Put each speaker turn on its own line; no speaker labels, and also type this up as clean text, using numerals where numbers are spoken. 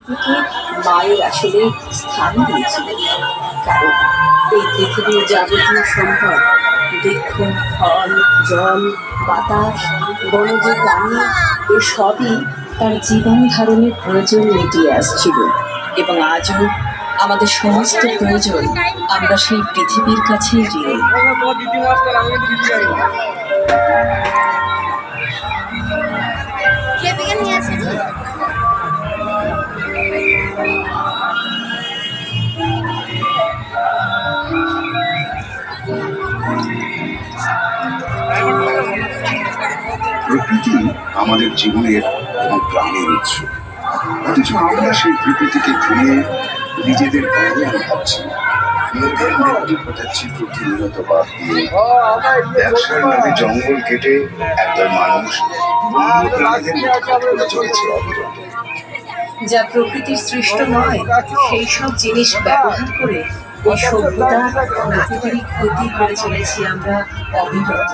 প্রকৃতিকে মায়ের আসলে স্থান দিয়েছিলেন। কারণ এই পৃথিবীর যাবতীয় সম্পদ, বৃক্ষ, ফল, জল, বাতাস, বনজ প্রাণী, এসবই তার জীবন ধারণের প্রয়োজন মিটিয়ে আসছিল। এবং আজও আমাদের সমস্ত প্রয়োজন আমরা সেই পৃথিবীর কাছেই ঋণী।
প্রকৃতি আমাদের জীবনের এবং প্রাণের উৎস, অথচ আমরা সেই প্রকৃতিকে ঘিরে নিজেদের কল্যাণ ভাবছি। নদীর মৃত্যু ঘটাচ্ছি প্রতিনিয়ত বাদ দিয়ে, ব্যবসার নামে জঙ্গল কেটে একদল মানুষ বন্য প্রাণীদের উৎখাত করে চলেছে অবিরত।
যা প্রকৃতির সৃষ্ট নয় সেই সব জিনিস ব্যবহার করে এই সভ্যতা প্রকৃতিরই ক্ষতি করে চলেছি আমরা অবিরত।